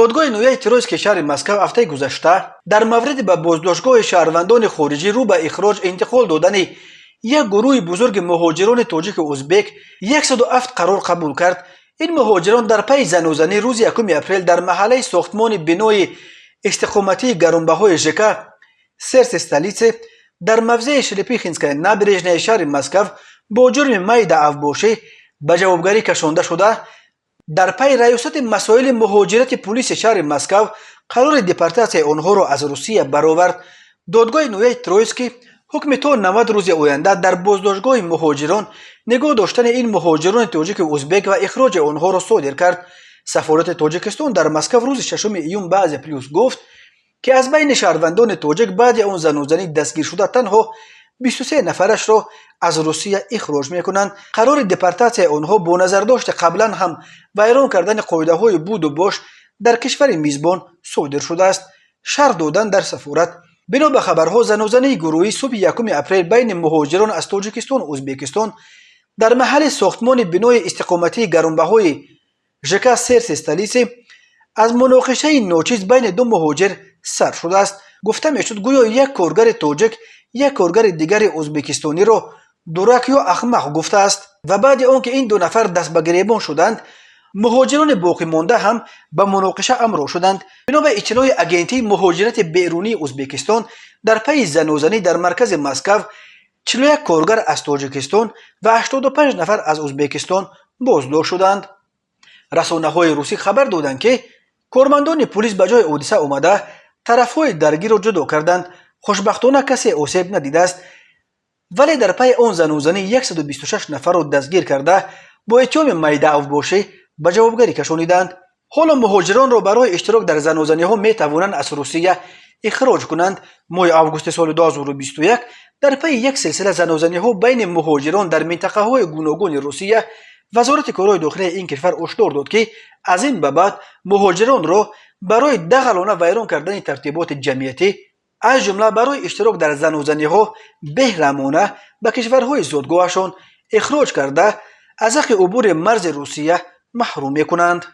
دادگاه نویه ترویس که شهر مسکو هفته گذشته در مورد به بازداشتگاه شهروندان خارجی رو به اخراج انتقال دادن یک گروه بزرگ مهاجران تاجیک و ازبک 107 قرار قبول کرد. این مهاجران در پی زنوزنی روز 1 اپریل در محله ساختمان بنای استقامتی گرانبهای ژک سرس استالیتسه در موضع شلیپیخینسکای نابرژنای شهر مسکو با جرم میل افباشی به جوابگری کشانده شده. در پی ریاست مسائل مهاجرت پلیس شهر مسکو قرار دپورتاسیای آنها را از روسیه برآورد. دادگاه نویه ترویسکی حکم تا 90 روز آینده در بازداشتگاه مهاجران نگاه داشتن این مهاجران تاجیک و ازبک و اخراج آنها را صادر کرد. سفارت تاجیکستان در مسکو روز 6 ایون بعد پلیس گفت که از بین شهروندان تاجیک بعد آن زنوزنی دستگیر شده تنها 23 نفرش را از روسیه اخراج میکنند. قرار دپورتاسیای آنها با نظر داشت قبلا هم ویران کردن قاعده های بود و باش در کشور میزبان صادر شده است. شرح دادن در سفارت بنا به خبرها زنوزنی گروهی صبح 1 اپریل بین مهاجران از تاجیکستان و ازبکستان در محل ساختمان بنای استقامتی گرانبهای ژک سرس استالیتسه از مناقشه ناچیز بین دو مهاجر سر شده است. گفته میشد گویا یک کارگر تاجیک یک کارگر دیگر ازبکستانی را دورک یا احمق گفته است و بعد آنکه این دو نفر دست به گریبان شدند مهاجران باقی مانده هم به مناقشه امر شدند. بنا به اطلاع اگنتی مهاجرت بیرونی ازبکستان در پی زنوزنی در مرکز مسکو 41 کارگر از تاجیکستان و 85 نفر از ازبکستان بازداشت شدند. رسانه‌های روسی خبر دادند که کارمندان پلیس به جای حادثه آمده طرف‌های درگیر را جدا کردند. خوشبختانه کسی آسیب ندیده است ولی در پی آن زنوزنی 126 نفر را دستگیر کرده با اتهام میل افباشی به جوابگری کشانیدند. حالا مهاجران را برای اشتراک در زنوزنی ها می توانند از روسیه اخراج کنند. ماه آگوست سال 2021 در پی یک سلسله زنوزنی ها بین مهاجران در منطقه های گوناگون روسیه وزارت کارهای داخلی این کشور هشدار داد که از این به بعد مهاجران را برای دغلانه ویران کردن ترتیبات جمعیتی از جمله برای اشتراک در زنوزنی ها بهرمانه به کشورهای زادگاهشان اخراج کرده از حق عبور مرز روسیه محروم میکنند.